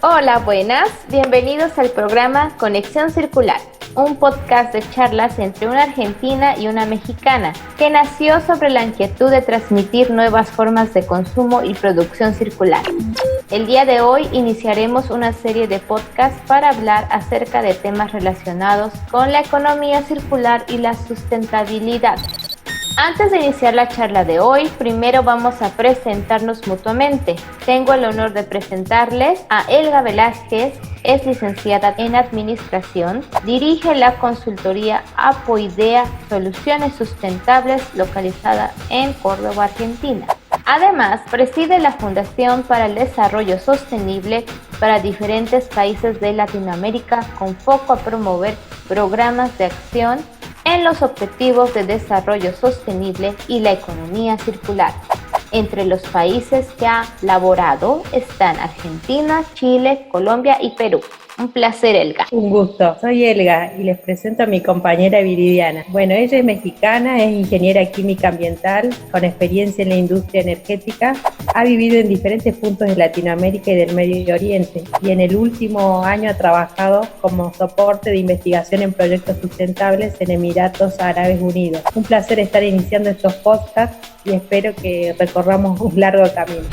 Hola, buenas. Bienvenidos al programa Conexión Circular, un podcast de charlas entre una argentina y una mexicana que nació sobre la inquietud de transmitir nuevas formas de consumo y producción circular. El día de hoy iniciaremos una serie de podcasts para hablar acerca de temas relacionados con la economía circular y la sustentabilidad. Antes de iniciar la charla de hoy, primero vamos a presentarnos mutuamente. Tengo el honor de presentarles a Elga Velázquez, es licenciada en Administración, dirige la consultoría Apoidea Soluciones Sustentables localizada en Córdoba, Argentina. Además, preside la Fundación para el Desarrollo Sostenible para diferentes países de Latinoamérica con foco a promover programas de acción en los Objetivos de Desarrollo Sostenible y la economía circular. Entre los países que ha laborado están Argentina, Chile, Colombia y Perú. Un placer, Elga. Un gusto. Soy Elga y les presento a mi compañera Viridiana. Bueno, ella es mexicana, es ingeniera química ambiental con experiencia en la industria energética. Ha vivido en diferentes puntos de Latinoamérica y del Medio Oriente y en el último año ha trabajado como soporte de investigación en proyectos sustentables en Emiratos Árabes Unidos. Un placer estar iniciando estos podcasts y espero que recorramos un largo camino.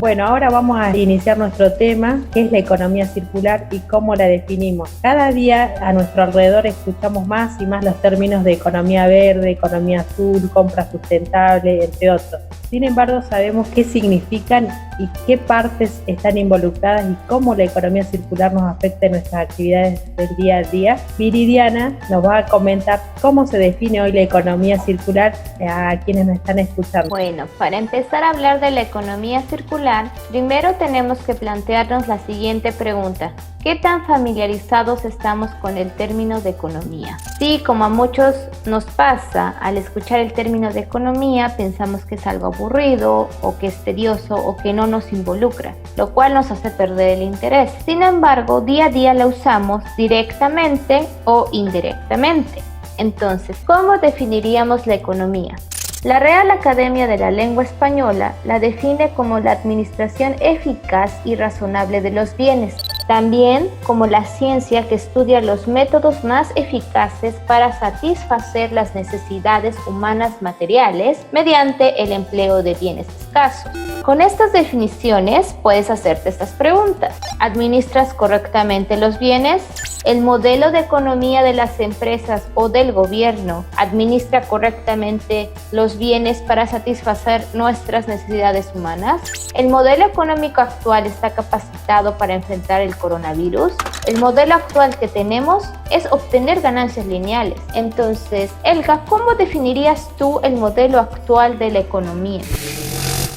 Bueno, ahora vamos a iniciar nuestro tema, que es la economía circular y cómo la definimos. Cada día a nuestro alrededor escuchamos más y más los términos de economía verde, economía azul, compra sustentable, entre otros. Sin embargo, sabemos qué significan y qué partes están involucradas y cómo la economía circular nos afecta en nuestras actividades del día a día. Viridiana nos va a comentar cómo se define hoy la economía circular a quienes nos están escuchando. Bueno, para empezar a hablar de la economía circular, primero tenemos que plantearnos la siguiente pregunta. ¿Qué tan familiarizados estamos con el término de economía? Sí, como a muchos nos pasa, al escuchar el término de economía pensamos que es algo aburrido o que es tedioso o que no nos involucra, lo cual nos hace perder el interés. Sin embargo, día a día la usamos directamente o indirectamente. Entonces, ¿cómo definiríamos la economía? La Real Academia de la Lengua Española la define como la administración eficaz y razonable de los bienes, también como la ciencia que estudia los métodos más eficaces para satisfacer las necesidades humanas materiales mediante el empleo de bienes escasos. Con estas definiciones puedes hacerte estas preguntas. ¿Administras correctamente los bienes? ¿El modelo de economía de las empresas o del gobierno administra correctamente los bienes para satisfacer nuestras necesidades humanas? ¿El modelo económico actual está capacitado para enfrentar el coronavirus? El modelo actual que tenemos es obtener ganancias lineales. Entonces, Elga, ¿cómo definirías tú el modelo actual de la economía?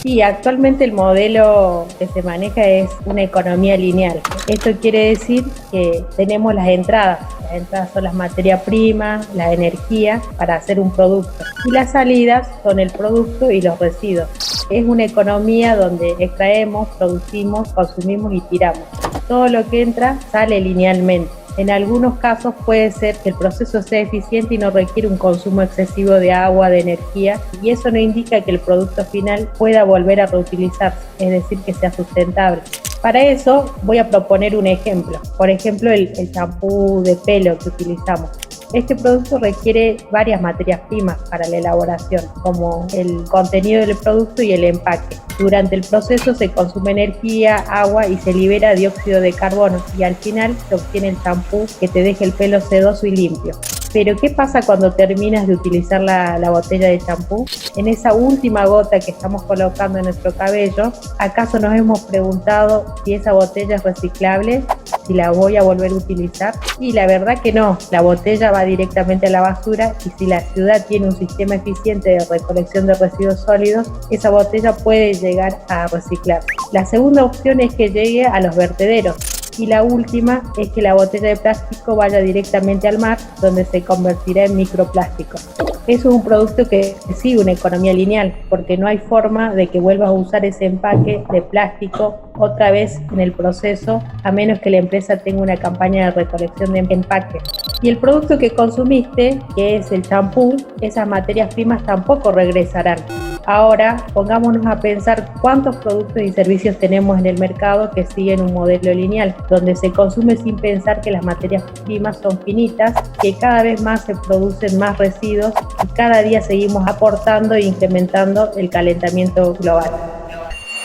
Sí, actualmente el modelo que se maneja es una economía lineal. Esto quiere decir que tenemos las entradas. Las entradas son las materias primas, la energía para hacer un producto. Y las salidas son el producto y los residuos. Es una economía donde extraemos, producimos, consumimos y tiramos. Todo lo que entra sale linealmente. En algunos casos puede ser que el proceso sea eficiente y no requiere un consumo excesivo de agua, de energía, y eso no indica que el producto final pueda volver a reutilizarse, es decir, que sea sustentable. Para eso voy a proponer un ejemplo. Por ejemplo, el champú de pelo que utilizamos. Este producto requiere varias materias primas para la elaboración, como el contenido del producto y el empaque. Durante el proceso se consume energía, agua y se libera dióxido de carbono y al final se obtiene el champú que te deja el pelo sedoso y limpio. Pero ¿qué pasa cuando terminas de utilizar la botella de champú? En esa última gota que estamos colocando en nuestro cabello, ¿acaso nos hemos preguntado si esa botella es reciclable? ¿Si la voy a volver a utilizar? Y la verdad que no, la botella va directamente a la basura y si la ciudad tiene un sistema eficiente de recolección de residuos sólidos, esa botella puede llegar a reciclar. La segunda opción es que llegue a los vertederos. Y la última es que la botella de plástico vaya directamente al mar, donde se convertirá en microplástico. Eso es un producto que sigue una economía lineal, porque no hay forma de que vuelvas a usar ese empaque de plástico otra vez en el proceso, a menos que la empresa tenga una campaña de recolección de empaque. Y el producto que consumiste, que es el champú, esas materias primas tampoco regresarán. Ahora, pongámonos a pensar cuántos productos y servicios tenemos en el mercado que siguen un modelo lineal, donde se consume sin pensar que las materias primas son finitas, que cada vez más se producen más residuos y cada día seguimos aportando e incrementando el calentamiento global.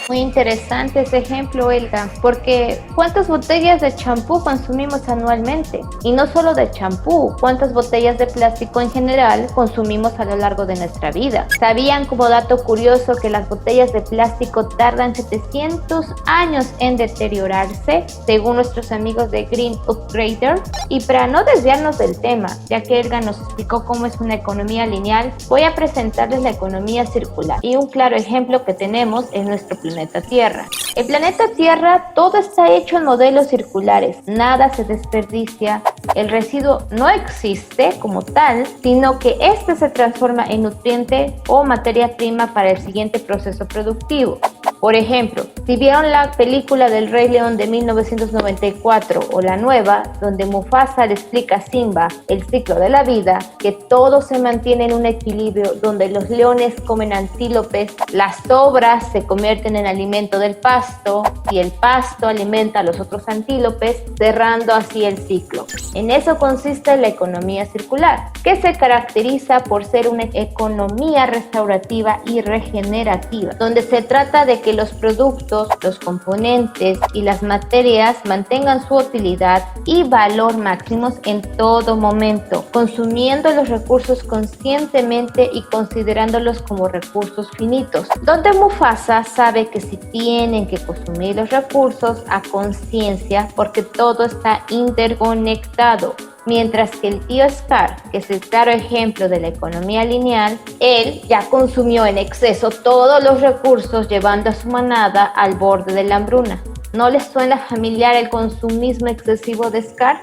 Muy interesante ese ejemplo, Elga, porque ¿cuántas botellas de champú consumimos anualmente? Y no solo de champú, ¿cuántas botellas de plástico en general consumimos a lo largo de nuestra vida? ¿Sabían, como dato curioso, que las botellas de plástico tardan 700 años en deteriorarse, según nuestros amigos de Green Upgrader? Y para no desviarnos del tema, ya que Elga nos explicó cómo es una economía lineal, voy a presentarles la economía circular. Y un claro ejemplo que tenemos es nuestro planeta Tierra. El planeta Tierra, todo está hecho en modelos circulares, nada se desperdicia, el residuo no existe como tal, sino que este se transforma en nutriente o materia prima para el siguiente proceso productivo. Por ejemplo, si vieron la película del Rey León de 1994 o la nueva, donde Mufasa le explica a Simba el ciclo de la vida, que todo se mantiene en un equilibrio, donde los leones comen antílopes, las sobras se convierten en alimento del pasto y el pasto alimenta a los otros antílopes, cerrando así el ciclo. En eso consiste la economía circular, que se caracteriza por ser una economía restaurativa y regenerativa, donde se trata de que los productos, los componentes y las materias mantengan su utilidad y valor máximos en todo momento, consumiendo los recursos conscientemente y considerándolos como recursos finitos, donde Mufasa sabe que si tienen que consumir los recursos a conciencia porque todo está interconectado. Mientras que el tío Scar, que es el claro ejemplo de la economía lineal, él ya consumió en exceso todos los recursos llevando a su manada al borde de la hambruna. ¿No les suena familiar el consumismo excesivo de Scar?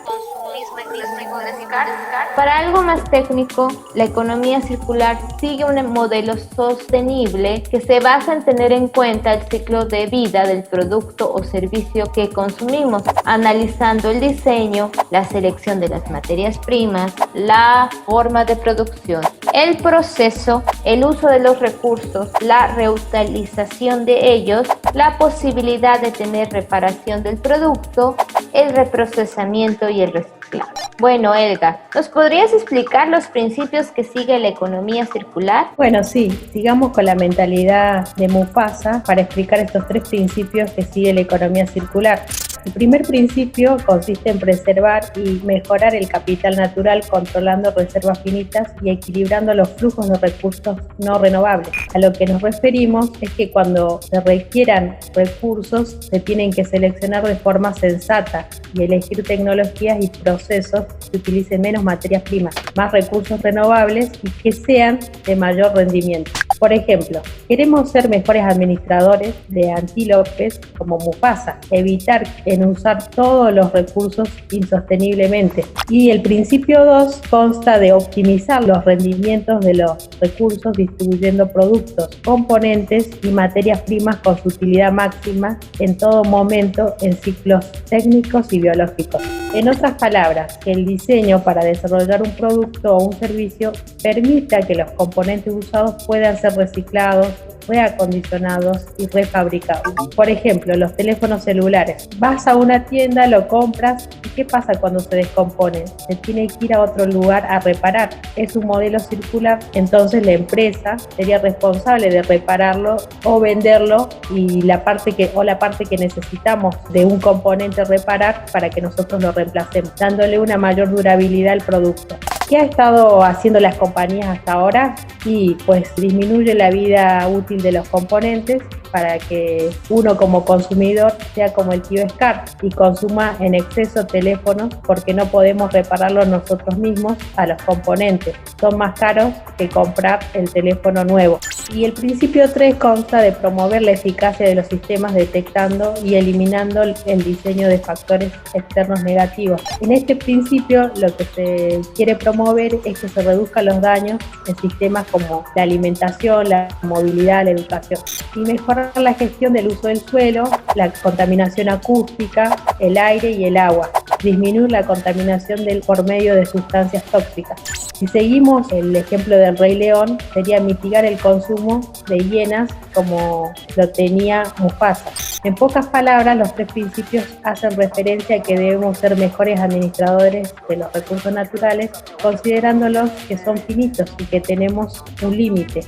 Para algo más técnico, la economía circular sigue un modelo sostenible que se basa en tener en cuenta el ciclo de vida del producto o servicio que consumimos, analizando el diseño, la selección de las materias primas, la forma de producción, el proceso, el uso de los recursos, la reutilización de ellos, la posibilidad de tener reparación del producto, el reprocesamiento y el reciclaje. Bueno, Elga, ¿nos podrías explicar los principios que sigue la economía circular? Bueno, sí, sigamos con la mentalidad de Mufasa para explicar estos 3 principios que sigue la economía circular. El primer principio consiste en preservar y mejorar el capital natural, controlando reservas finitas y equilibrando los flujos de recursos no renovables. A lo que nos referimos es que cuando se requieran recursos, se tienen que seleccionar de forma sensata y elegir tecnologías y procesos que utilicen menos materias primas, más recursos renovables y que sean de mayor rendimiento. Por ejemplo, queremos ser mejores administradores de antílopes como Mufasa, evitar en usar todos los recursos insosteniblemente. Y el principio 2 consta de optimizar los rendimientos de los recursos distribuyendo productos, componentes y materias primas con su utilidad máxima en todo momento en ciclos técnicos y biológicos. En otras palabras, que el diseño para desarrollar un producto o un servicio permita que los componentes usados puedan ser reciclados, reacondicionados y refabricados. Por ejemplo, los teléfonos celulares. Vas a una tienda, lo compras y ¿qué pasa cuando se descompone? Se tiene que ir a otro lugar a reparar. Es un modelo circular, entonces la empresa sería responsable de repararlo o venderlo y la parte que necesitamos de un componente reparar para que nosotros lo reemplacemos, dándole una mayor durabilidad al producto. ¿Qué ha estado haciendo las compañías hasta ahora? Y pues disminuye la vida útil de los componentes para que uno como consumidor sea como el tío Scar y consuma en exceso teléfonos porque no podemos repararlos nosotros mismos a los componentes. Son más caros que comprar el teléfono nuevo. Y el principio 3 consta de promover la eficacia de los sistemas detectando y eliminando el diseño de factores externos negativos. En este principio lo que se quiere promover es que se reduzcan los daños en sistemas como la alimentación, la movilidad, la educación y mejorar la gestión del uso del suelo la contaminación acústica, el aire y el agua, disminuir la contaminación por medio de sustancias tóxicas. Si seguimos el ejemplo del Rey León, sería mitigar el consumo de hienas como lo tenía Mufasa. En pocas palabras, los 3 principios hacen referencia a que debemos ser mejores administradores de los recursos naturales, considerándolos que son finitos y que tenemos un límite.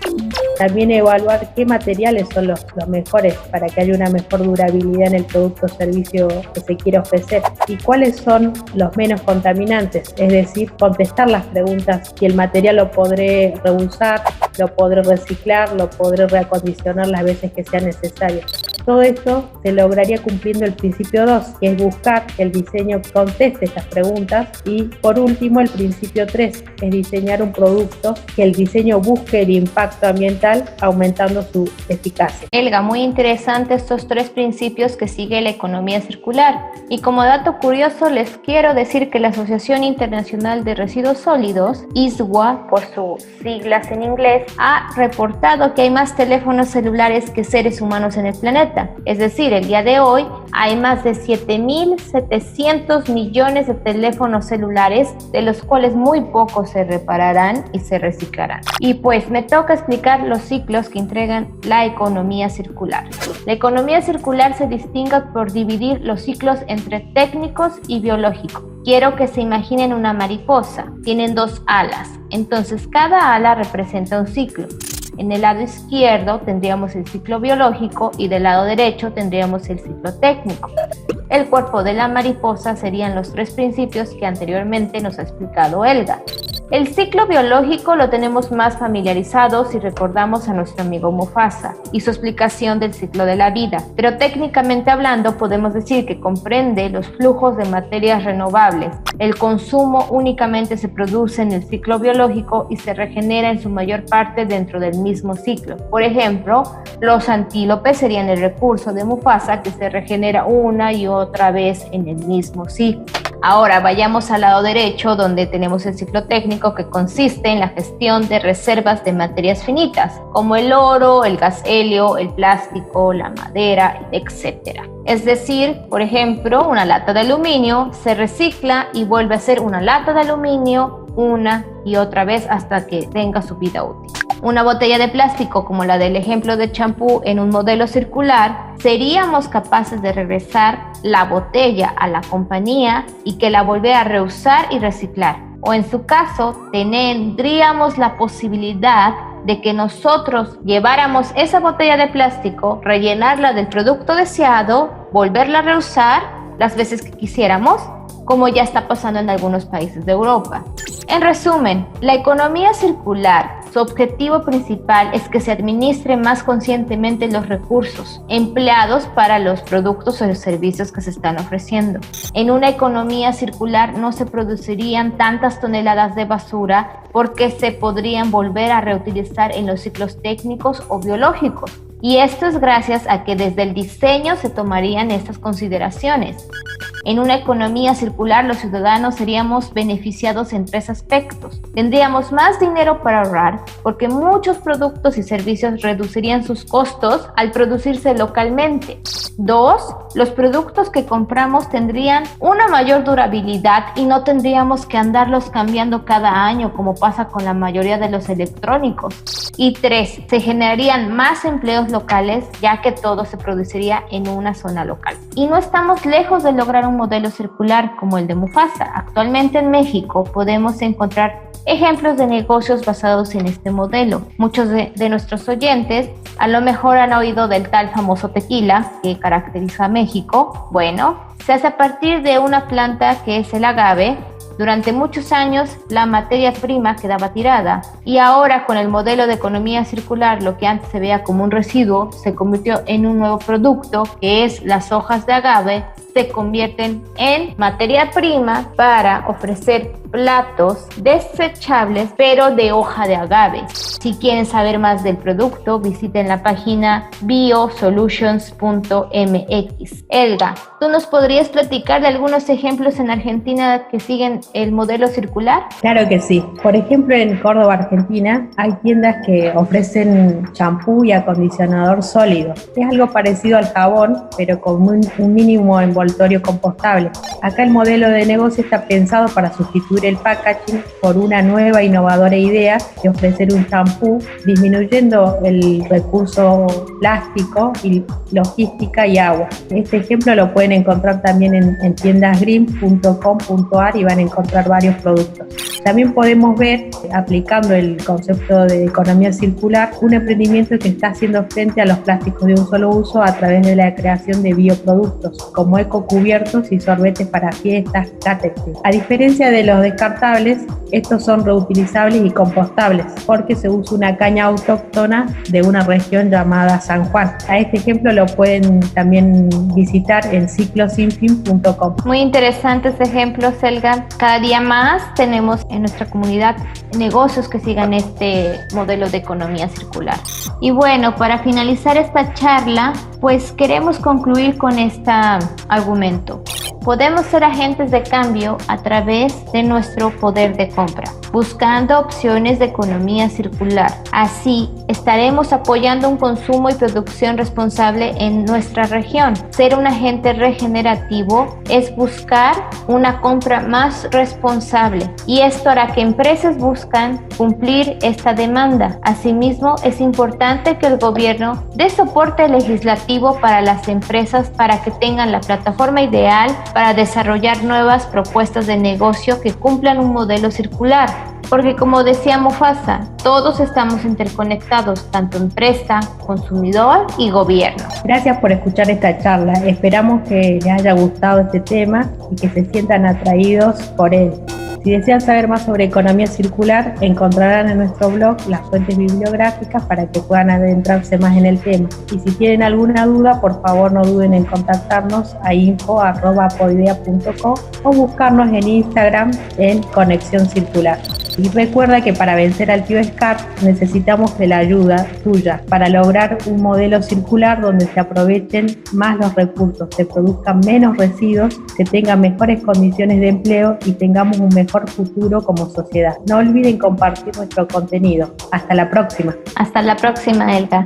También evaluar qué materiales son los mejores para que haya una mejor durabilidad en el producto o servicio que se quiere ofrecer y cuáles son los menos contaminantes, es decir, contestar las preguntas si el material lo podré reusar, lo podré reciclar, lo podré reacondicionar las veces que sea necesario. Todo esto se lograría cumpliendo el principio 2, que es buscar que el diseño conteste estas preguntas, y por último el principio 3, es diseñar un producto que el diseño busque el impacto ambiental aumentando su eficacia. Elga, muy interesante estos 3 principios que sigue la economía circular. Y como dato curioso les quiero decir que la Asociación Internacional de Residuos Sólidos, ISWA por sus siglas en inglés, ha reportado que hay más teléfonos celulares que seres humanos en el planeta. Es decir, el día de hoy hay más de 7.700 millones de teléfonos celulares, de los cuales muy pocos se repararán y se reciclarán. Y pues me toca explicar los ciclos que entregan la economía circular. La economía circular se distingue por dividir los ciclos entre técnicos y biológicos. Quiero que se imaginen una mariposa. Tienen 2 alas, entonces cada ala representa un ciclo. En el lado izquierdo tendríamos el ciclo biológico y del lado derecho tendríamos el ciclo técnico. El cuerpo de la mariposa serían los 3 principios que anteriormente nos ha explicado Elga. El ciclo biológico lo tenemos más familiarizado si recordamos a nuestro amigo Mufasa y su explicación del ciclo de la vida, pero técnicamente hablando podemos decir que comprende los flujos de materias renovables. El consumo únicamente se produce en el ciclo biológico y se regenera en su mayor parte dentro del mismo ciclo. Por ejemplo, los antílopes serían el recurso de Mufasa que se regenera una y otra vez en el mismo ciclo. Ahora vayamos al lado derecho, donde tenemos el ciclo técnico, que consiste en la gestión de reservas de materias finitas, como el oro, el gas helio, el plástico, la madera, etc. Es decir, por ejemplo, una lata de aluminio se recicla y vuelve a ser una lata de aluminio una y otra vez hasta que tenga su vida útil. Una botella de plástico, como la del ejemplo de champú en un modelo circular, seríamos capaces de regresar la botella a la compañía y que la volviera a reusar y reciclar. O en su caso, tendríamos la posibilidad de que nosotros lleváramos esa botella de plástico, rellenarla del producto deseado, volverla a reusar las veces que quisiéramos, como ya está pasando en algunos países de Europa. En resumen, la economía circular, su objetivo principal es que se administre más conscientemente los recursos empleados para los productos o los servicios que se están ofreciendo. En una economía circular no se producirían tantas toneladas de basura porque se podrían volver a reutilizar en los ciclos técnicos o biológicos. Y esto es gracias a que desde el diseño se tomarían estas consideraciones. En una economía circular, los ciudadanos seríamos beneficiados en 3 aspectos. Tendríamos más dinero para ahorrar, porque muchos productos y servicios reducirían sus costos al producirse localmente. 2, los productos que compramos tendrían una mayor durabilidad y no tendríamos que andarlos cambiando cada año, como pasa con la mayoría de los electrónicos. Y 3, se generarían más empleos locales, ya que todo se produciría en una zona local. Y no estamos lejos de lograr un modelo circular como el de Mufasa. Actualmente en México podemos encontrar ejemplos de negocios basados en este modelo. Muchos de nuestros oyentes a lo mejor han oído del tal famoso tequila que caracteriza a México. Bueno, se hace a partir de una planta que es el agave. Durante muchos años la materia prima quedaba tirada y ahora con el modelo de economía circular lo que antes se veía como un residuo se convirtió en un nuevo producto que es las hojas de agave se convierten en materia prima para ofrecer platos desechables pero de hoja de agave. Si quieren saber más del producto, visiten la página biosolutions.mx. Elga, ¿tú nos podrías platicar de algunos ejemplos en Argentina que siguen el modelo circular? Claro que sí. Por ejemplo, en Córdoba, Argentina, hay tiendas que ofrecen champú y acondicionador sólido. Es algo parecido al jabón, pero con un mínimo envoltorio compostable. Acá el modelo de negocio está pensado para sustituir el packaging por una nueva innovadora idea de ofrecer un champú disminuyendo el recurso plástico y logística y agua. Este ejemplo lo pueden encontrar también en tiendasgreen.com.ar y van a encontrar varios productos. También podemos ver, aplicando el concepto de economía circular, un emprendimiento que está haciendo frente a los plásticos de un solo uso a través de la creación de bioproductos, como ecocubiertos y sorbetes para fiestas, catering. A diferencia de los descartables, estos son reutilizables y compostables, porque se usa una caña autóctona de una región llamada San Juan. A este ejemplo lo pueden también visitar en ciclosinfin.com. Muy interesantes ejemplos, Elga. Cada día más tenemos en nuestra comunidad negocios que sigan este modelo de economía circular. Y bueno, para finalizar esta charla, pues queremos concluir con este argumento. Podemos ser agentes de cambio a través de nuestro poder de compra, buscando opciones de economía circular. Así, estaremos apoyando un consumo y producción responsable en nuestra región. Ser un agente regenerativo es buscar una compra más responsable, y esto hará que empresas buscan cumplir esta demanda. Asimismo, es importante que el gobierno dé soporte legislativo para las empresas para que tengan la plataforma ideal para desarrollar nuevas propuestas de negocio que cumplan un modelo circular. Porque como decía Mufasa, todos estamos interconectados, tanto empresa, consumidor y gobierno. Gracias por escuchar esta charla. Esperamos que les haya gustado este tema y que se sientan atraídos por él. Si desean saber más sobre economía circular, encontrarán en nuestro blog las fuentes bibliográficas para que puedan adentrarse más en el tema. Y si tienen alguna duda, por favor no duden en contactarnos a info@apoidea.com o buscarnos en Instagram en Conexión Circular. Y recuerda que para vencer al tío Scar necesitamos de la ayuda tuya para lograr un modelo circular donde se aprovechen más los recursos, se produzcan menos residuos, se tengan mejores condiciones de empleo y tengamos un mejor futuro como sociedad. No olviden compartir nuestro contenido. Hasta la próxima. Hasta la próxima, Elga.